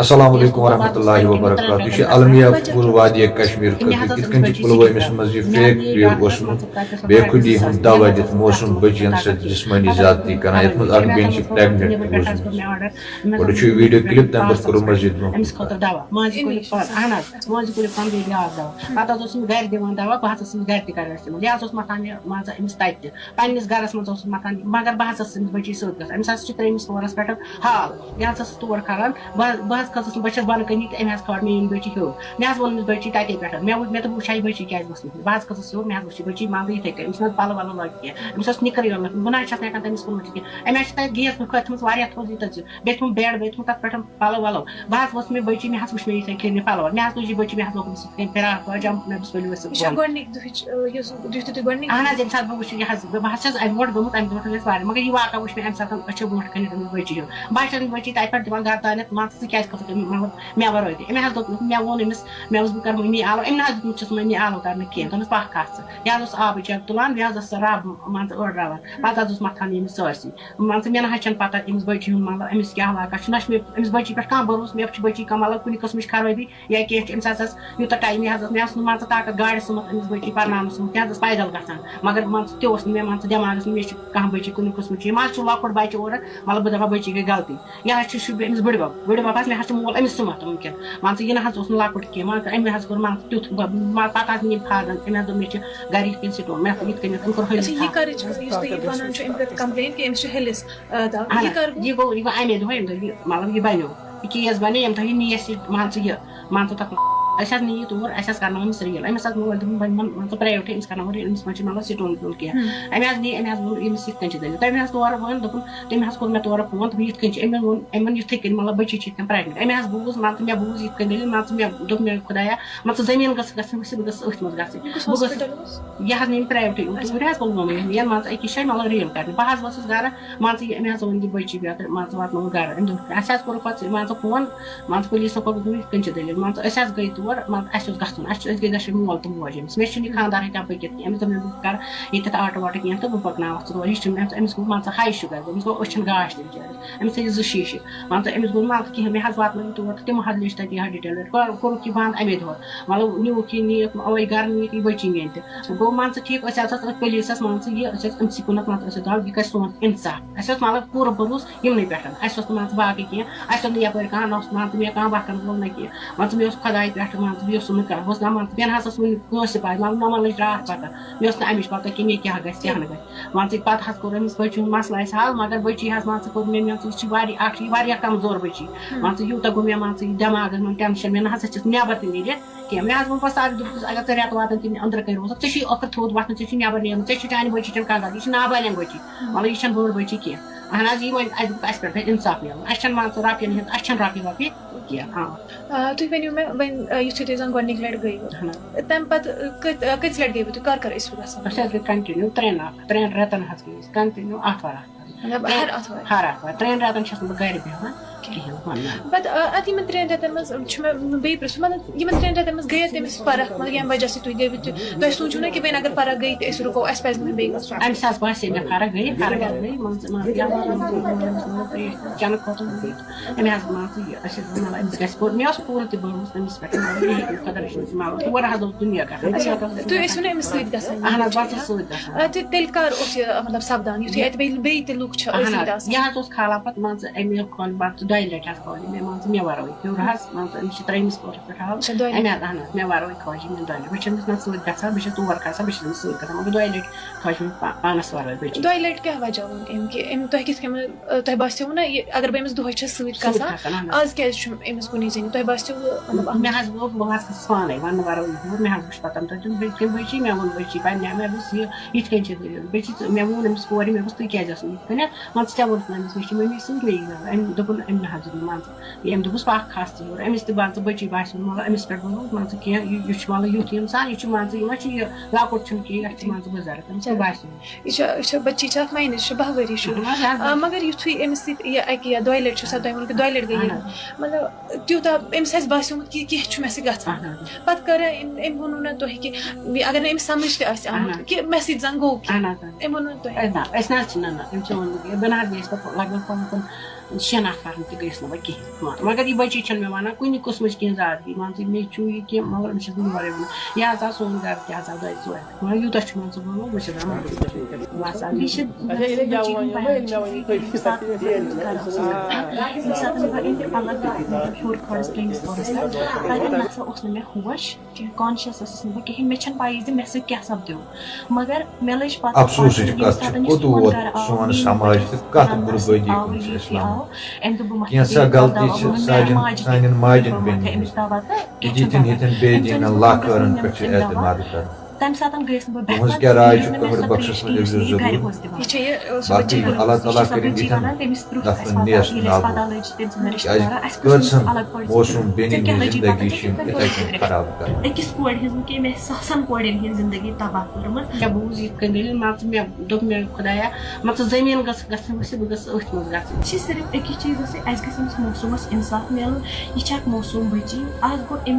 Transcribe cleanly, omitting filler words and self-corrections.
السلام علیکم ورحمۃ اللہ وبرکاتہ یہ المیہ پل وادی کشمیر کت کن پلوامس مز یہ فیک پیو بے خودی ہند دوا دت موسم بچین ست جسمانی زیادتی کران یت مز اک بین پریگنٹ روزمت ویڈیو کلپ تم پہ کرو مزید دوا ماضی اہن ماضی کل پن بیاکھ دوا پتہ گھر دِوان دوا بہٕ ہسا گھر تہِ کران استعمال یہ متان مان ژٕ أمِس تتہِ پننس گرس منٛز متان مگر بہٕ ہسا أمِس بچی سۭتۍ گژھان أمِس ہسا چھِ ترٛیمِس پورس پٮ۪ٹھ حال یہ ہسا تور کھالان بہٕ کھٔژٕس نہٕ بہٕ چھَس بۄنہٕ کَنی تہٕ أمۍ حظ کھٲر میٛٲنۍ بٔچی ہیوٚر مےٚ حظ ووٚن أمِس بٔچی تَتے پٮ۪ٹھ مےٚ دوٚپ وٕچھا یہِ بٔچی کیٛازِ ؤژھ نہٕ بہٕ حظ کھٔژٕس ہیوٚر مےٚ حظ وٕچھ یہِ بٔچی مان ژٕ یِتھَے کٔنۍ أمِس چھِنہٕ پَلو وَلو لٲگِتھ کینٛہہ أمِس ٲس نِکٕر یوت بہٕ نہ حظ چھَس نہٕ ہٮ۪کان تٔمِس کُن وٕچھِتھ کینٛہہ أمۍ حظ چھِ تَتہِ گیس پٮ۪ٹھ تھٲومٕژ واریاہ تھوٚد یوٗتاہ زِ بیٚیہِ تھوٚومُت بیڈ بیٚیہِ تھوٚومُت تَتھ پٮ۪ٹھ پَلو وَلو بہٕ حظ ؤژھ مےٚ بٔچی مےٚ حظ وٕچھ مےٚ یِتھَے کٔنۍ پَلو مےٚ حظ تُج یہِ بٔچی مےٚ حظ لوگ أمِس یِتھ کٔنۍ فِراق پٲجام مےٚ دوٚپُس ؤلِو ؤسِو اہن حظ ییٚمہِ ساتہٕ بہٕ وٕچھ یہِ حظ بہٕ حظ چھَس اَمہِ برونٛٹھ گوٚمُت اَمہِ برونٛٹھ ٲسۍ واریاہ مگر یہِ واقعہ وٕچھ مےٚ اَمہِ ساتہٕ أچھو برونٛٹھ کَنہِ أمِس بٔچی ہیوٚر بہٕ حظ چھَس أمِس بٔچی تَتہِ پٮ۪ٹھ دِوان گرٕ تانٮ۪تھ مان ژٕ کیٛازِ کھٔژٕکھ مطلب مےٚ وَرٲے تہِ أمۍ حظ دوٚپ مےٚ ووٚن أمِس مےٚ اوس بہٕ کَرٕ مٔمی آلو أمۍ نہ حظ دیُتمُت چھُس مٔمی آلو کَرنہٕ کینٛہہ دوٚپنَس پَکھ کھَس ژٕ یہِ حظ اوس آبٕچ جگ تُلان بیٚیہِ حظ ٲس سۄ رَب مان ژٕ أڑراوان پَتہٕ حظ اوس مَتھان ییٚمِس سٲرسٕے مان ژٕ مےٚ نہ حظ چھَنہٕ پَتہ أمِس بٔچی ہُنٛد مطلب أمِس کیٛاہ واقعہ چھُ نہ چھُ مےٚ أمِس بٔچی پٮ۪ٹھ کانٛہہ بروسہٕ مےٚ چھِ بٔچی کانٛہہ مطلب کُنہِ قٕسمٕچ خرٲبی یا کینٛہہ چھِ أمِس حظ ٲس یوٗتاہ ٹایم یہِ حظ ٲس مےٚ اوس نہٕ مان ژٕ طاقت گاڑِ سُمَتھ أمِس بٔچی پَرناونہٕ سُمَتھ یہِ حظ ٲس پیدل گژھان مگر مان ژٕ تہِ اوس نہٕ مےٚ مان ژٕ دٮ۪ماغَس منٛز مےٚ چھِ کانٛہہ بٔچی کُنہِ قٕسمٕچ یہِ ما چھُ لۄکُٹ بَچہِ اورٕ مطلب بہٕ دَپہا بٔچی گٔے غلطی یہِ حظ چھِ شُبہِ أمِس بٕڈِبَب حظ مےٚ حظ چھُ مول أمِس سُمَتھ وٕنکٮ۪ن مان ژٕ یہِ نہ حظ اوس نہٕ لۄکُٹ کینٛہہ مان ژٕ أمۍ حظ کوٚر مان ژٕ تیُتھ پَتہٕ حظ نی أمۍ فادرَن أمۍ حظ دوٚپ مےٚ چھِ گَرِ یِتھ کٔنۍ سِٹون مےٚ یِتھ کٔنٮ۪تھ أمۍ کوٚر یہِ گوٚو اَمے دۄہ ییٚمہِ دۄہ یہِ مطلب یہِ بَنیو یہِ کیس بَنے ییٚمہِ دۄہ یہِ نیس یہِ مان ژٕ تَتھ أسۍ حظ نی یہِ تور اَسہِ حظ کَرنٲو أمِس ریٖل أمِس حظ مول دوٚپُن وۄنۍ مان ژٕ پرٛایویٹٕے أمِس کَرناوو ریٖل أمِس ما چھِ مطلب سِٹون وِٹون کینٛہہ أمۍ حظ نی أمۍ حظ ووٚن أمِس یِتھ کٔنۍ چھِ دٔلیٖل تٔمۍ حظ تورٕ ووٚن دوٚپُن تٔمۍ حظ کوٚر مےٚ تورٕ فون دوٚپُن یِتھ کٔنۍ چھِ أمۍ ووٚن یِتھٕے کٔنۍ مطلب بٔچی چھِ یِتھ کٔنۍ پرٛٮ۪گنِٹ أمۍ حظ بوٗز مان ژٕ مےٚ بوٗز یِتھ کٔنۍ دٔلیٖل مان ژٕ مےٚ دوٚپ مےٚ خۄدایا مان ژٕ زٔمیٖن گٔژھ گژھٕنۍ بہٕ گٔژھٕس أتھۍ منٛز گژھٕنۍ بہٕ گٔژھٕس یہِ حظ نِنۍ پرٛایویٹٕے توٗرۍ حظ پُلوامہ نِیَن مان ژٕ أکِس جایہِ مطلب ریٖل کَرنہِ بہٕ حظ ؤژھٕس گرٕ مان ژٕ أمۍ حظ ووٚن یہِ بٔچی بیٚترِ مان ژٕ واتنووُن گرٕ أمۍ دوٚپ اَسہِ حظ کوٚرُکھ پَتہٕ مان ژٕ فون مان ژٕ پُلیٖسَن کوٚرُکھ دوٚپ یِتھ کٔنۍ چھِ دٔلیٖل مان ژٕ أسۍ حظ گٔے تور مان ژٕ اَسہِ اوس گژھُن أسۍ گٔے دَچھٕنۍ مول تہٕ موج أمِس مےٚ چھُنہٕ یہِ خاندار ہٮ۪کان پٔکِتھ کینٛہہ أمِس دوٚپ مےٚ بہٕ کَرٕ ییٚتٮ۪تھ آٹوٗ واٹوٗ کینٛہہ تہٕ بہٕ پَکناوَتھ ژٕ تور یہِ چھُنہٕ أمِس گوٚو مان ژٕ ہاے شُگر أمِس گوٚو أچھَن گاش تہِ بِچٲرِس أمِس تھٲیِو 2 شیٖشہِ مان ژٕ أمِس گوٚو مان ژٕ کِہیٖنۍ مےٚ حظ واتنٲو یہِ تور تہٕ تِمو حظ لیٚچھ تَتہِ یِہٕے ڈِٹیل کوٚرُکھ یہِ بنٛد اَمے دۄہ مطلب نِوُکھ یہِ نِیَکھ اَوَے گرٕ نِیَکھ یہِ بٔچی میٛٲنۍ تہِ گوٚو مان ژٕ ٹھیٖک أسۍ حظ ٲسۍ أتھۍ پُلیٖسَس مان ژٕ یہِ أسۍ ٲسۍ أمسٕے کُنَتھ مان ژٕ أسۍ ٲسۍ دَپان یہِ کَرِ سون اِنصاف اَسہِ اوس مطلب پوٗرٕ بروس یِمنٕے پٮ۪ٹھ اَسہِ اوس نہٕ مان ژٕ باقٕے کینٛہہ اَسہِ اوس نہٕ یَپٲرۍ کانٛہہ نہ اوس مان ژٕ مےٚ کانٛہہ وَتھن وول نہ کینٛہہ مان ژٕ مےٚ اوس خۄداے پٮ۪ٹھ مان ژٕ بیٚیہِ اوسُم نہٕ کانٛہہ بہٕ اوسُس دَپان مےٚ نہ حظ ٲس وٕنہِ کٲنٛسہِ پَے مطلب نَمَن لٔج راتھ پَتہ مےٚ ٲس نہٕ اَمِچ پَتہ کہِ مےٚ کیٛاہ گژھِ کیٛاہ نہٕ گژھِ مان ژٕ پَتہٕ حظ کوٚر أمِس بٔچی ہُنٛد مَسلہٕ اَسہِ حل مگر بٔچی حظ مان ژٕ کوٚر مےٚ مان ژٕ یہِ چھِ واریاہ اَکھ چھِ یہِ واریاہ کمزور بٔچی مان ژٕ یوٗتاہ گوٚو مےٚ مان ژٕ یہِ دٮ۪ماغَس منٛز ٹٮ۪نشَن مےٚ نہ حظ چھَس نٮ۪بر تہِ نیٖرِتھ کینٛہہ مےٚ حظ ووٚن پَتہٕ سارِ دوٚپُس اگر ژٕ رٮ۪تہٕ واتَن تہِ أنٛدرٕ کَنۍ روزَکھ ژےٚ چھُے ٲخٕر تھوٚد وۄتھُن ژےٚ چھُے نٮ۪بر نیرُن ژےٚ چھُ چانہِ بٔچی چھَنہٕ کانٛہہ غلطی یہِ چھِ نابالغ بٔچی مطلب یہِ چھَنہٕ بٔڑ بٔچی کینٛہہ اہن حظ یی وۄنۍ اَسہِ دوٚپ اَسہِ پٮ۪ٹھ گژھِ اِنصاف میلُن اَسہِ چھَنہٕ مان ژٕ رۄپیَن ہِنٛز اَسہِ چھَنہٕ رۄپیہِ وۄپیہِ کینٛہہ تُہۍ ؤنِو مےٚ وۄنۍ یُتھُے تُہۍ زَن گۄڈنِکۍ لَٹہِ گٔیوٕ تَمہِ پَتہٕ کٔژِ لَٹہِ گٔیوٕ تُہۍ کَر ٲسوٕ گژھان أسۍ حظ گٔے کَنٹِنیوٗ 3 رٮ۪تَن حظ گٔے أسۍ کَنٹِنیوٗ آتھوار ہر آتھوار 3 رٮ۪تَن چھَس نہٕ بہٕ گرِ بیٚہوان کِہیٖنۍ پَتہٕ اَدٕ یِمن 3 رٮ۪تَن منٛز چھُ مےٚ بیٚیہِ پرٛژھُن مطلب یِمن 3 رٮ۪تَن منٛز گٔیا تٔمِس فرق مطلب ییٚمہِ وجہ سۭتۍ تُہۍ گٔیوٕ تۄہہِ سوٗنٛچوٗ نہ کہِ وۄنۍ اگر فرق گٔے تہٕ أسۍ رُکو اَسہِ پَزِ نہٕ وۄنۍ بیٚیہِ گژھُن اَمہِ ساتہٕ باسے مےٚ فرق گٔے مان ژٕ چٮ۪نہٕ خٲطرٕ أمۍ حظ مان ژٕ یہِ أسۍ حظ مطلب أمِس گژھِ مےٚ اوس پوٗرٕ تہِ بروس أمِس پٮ۪ٹھ خۄدا رٔچھِنۍ مطلب تور حظ اوس دُنیا گژھان تُہۍ ٲسِو نہٕ أمِس سۭتۍ گژھان اہن حظ بہٕ ٲسٕس سۭتۍ گژھان تیٚلہِ کر اوس یہِ مطلب سَپدان یُتھُے اَتہِ بیٚیہِ تہِ لُکھ چھِ یہِ حظ اوس کھالان پَتہٕ مان ژٕ اَمہِ کھۄن مان ژٕ 2 لَٹہِ حظ کھٲج مےٚ مان ژٕ مےٚ وَرٲے ہیوٚر حظ مان ژٕ أمِس چھِ 3مِس پورَس پٮ۪ٹھ حال اَمہِ حظ اہن حظ مےٚ وَرٲے کھٲج مےٚ 2 لَٹہِ بہٕ چھَس نہٕ سۭتۍ گژھان بہٕ چھَس تور کھسان بہٕ چھَس أمِس سۭتۍ گژھان مگر 2 لَٹہِ کھٲج مےٚ پانَس وَرٲے بٔچی 2 لَٹہِ کیٛاہ وجہ ووٚن أمۍ کہِ تۄہہِ کِتھ کٔنۍ تۄہہِ باسیٚو نہ یہِ اگر بہٕ أمِس دۄہے چھَس سۭتۍ گژھان آز کیٛازِ چھُ أمِس کُنی زٔنۍ تۄہہِ باسیٚو مےٚ حظ ووٚن بہٕ حظ کھٔژٕس پانَے وَنہٕ وَرٲے ہیوٚر مےٚ حظ وٕچھ پَتہٕ تَتہِ بیٚیہِ کِنۍ بٔچی مےٚ ووٚن بٔچی پنٛنہِ مےٚ دوٚپُس یہِ یِتھ کٔنۍ چھِ دٔلیٖل بیٚیہِ مےٚ ووٚن أمِس کورِ مےٚ دوٚپُس تُہۍ کیٛازِ ٲسوٕ یِتھ کٔنٮ۪تھ مان ژٕ ژےٚ ووٚنُتھ نہٕ أمِس مےٚ چھِ مٔمی سۭتۍ مےٚ یہِ أمۍ دوٚپُن أمۍ نہ حظ دیُت نہٕ مان ژٕ أمۍ دوٚپُس پَکھ کھَس ژٕ ہیوٚر أمِس تہِ مان ژٕ بٔچی باسیٚو مطلب أمِس پٮ۪ٹھ گوٚمُت مان ژٕ کینٛہہ یہِ چھُ مطلب یُتھ اِنسان یہِ چھُ مان ژٕ یہِ ما چھُ یہِ لۄکُٹ چھُنہٕ کینٛہہ یَتھ چھِ مان ژٕ بُزرٕگ أمِس تہِ باسیٚو یہِ چھِ بٔچی چھِ اکھ ماینَس چھِ 12 ؤری شُر مگر یُتھُے أمِس سۭتۍ یہِ اَکہِ یا 2 لَٹہِ چھُ سا تۄہہِ ووٚن کہِ 2 لَٹہِ گٔے مطلب تیوٗتاہ أمِس آسہِ باسیومُت کہِ کینٛہہ چھُ مےٚ سۭتۍ گژھان پَتہٕ کَرا أمۍ ووٚنوُ نہ تۄہہِ کہِ اگر نہٕ أمِس سَمٕجھ تہِ آسہِ آمُت کہِ مےٚ سۭتۍ زَن گوٚو کینٛہہ أمۍ ووٚنوُ تۄہہِ أسۍ نہ حظ چھِ نہ أمۍ چھِ ووٚنمُت بہٕ نہ حظ گٔیَس پَتہٕ لگ بگ 6 نفر تہِ گٔژھۍ نہٕ وۄنۍ کِہیٖنۍ مگر یہِ بٔچی چھَنہٕ مےٚ وَنان کُنہِ قٕسمٕچ کینٛہہ زیادگی مان ژٕ مےٚ چھُ یہِ کینٛہہ مگر أمِس چھَس بہٕ یورَے وَنان یہِ حظ آو سون گرٕ تہِ حظ آو 2-3 مگر یوٗتاہ چھُ مان ژٕ ووٚنمُت بہٕ چھَس دَپان یہِ چھِ ہیوٚر کھۄڈَس ترٛیٚیِمِس پوہرَس پٮ۪ٹھ تَتٮ۪ن نَسا اوس نہٕ مےٚ ہوش کانشیَس ٲسٕس نہٕ بہٕ کِہیٖنۍ مےٚ چھَنہٕ پَیی زِ مےٚ سۭتۍ کیٛاہ سپدیو مگر مےٚ لٔج پَتہ افسوسٕچ کتھ چھِ کوٚت ووت سون سماج تہٕ کتھ بربٲدی کُن چھِ أسۍ لَمان أمۍ دوٚپ بہٕ مَتھٕ کینٛژاہ غلطی چھِ سانٮ۪ن ماجٮ۪ن بیٚنٮ۪ن ہِنٛز ییٚتٮ۪ن بے دیٖنَن لاکھٲرَن پٮ۪ٹھ چھِ اعتماد کران تَمہِ ساتہٕ گٔیَس نہٕ بہٕ تُہٕنٛز کیٛاہ راے چھِ کٔمِر بخشَس منٛز ٲسۍزیو ضروٗر باقٕے اللہ تعالیٰ کٔرِنۍ یِتھٮ۪ن نفرَن نیس نابود کیٛازِ کۭژہن موسوٗم بیٚنٮ۪ن ہٕنٛز زندگی چھِ یِم یِتھَے کٔنۍ خراب کران أکِس کورِ ہٕنٛز نہٕ کینٛہہ مےٚ ساسَن کورٮ۪ن ہٕنٛز زندگی تباہ کٔرمٕژ مےٚ بوٗز یِتھ کٔنۍ دٔلیٖل مان ژٕ مےٚ دوٚپ مےٚ خۄدایا مان ژٕ زٔمیٖن گٔژھ گژھٕنۍ ؤسِتھ بہٕ گٔژھٕس أتھۍ منٛز گژھٕنۍ یہِ چھِ صرف أکِس چیٖزَس اَسہِ گژھِ أمِس موسوٗمَس اِنصاف میلُن یہِ چھِ اکھ موسوٗم بٔچی آز گوٚو أمِس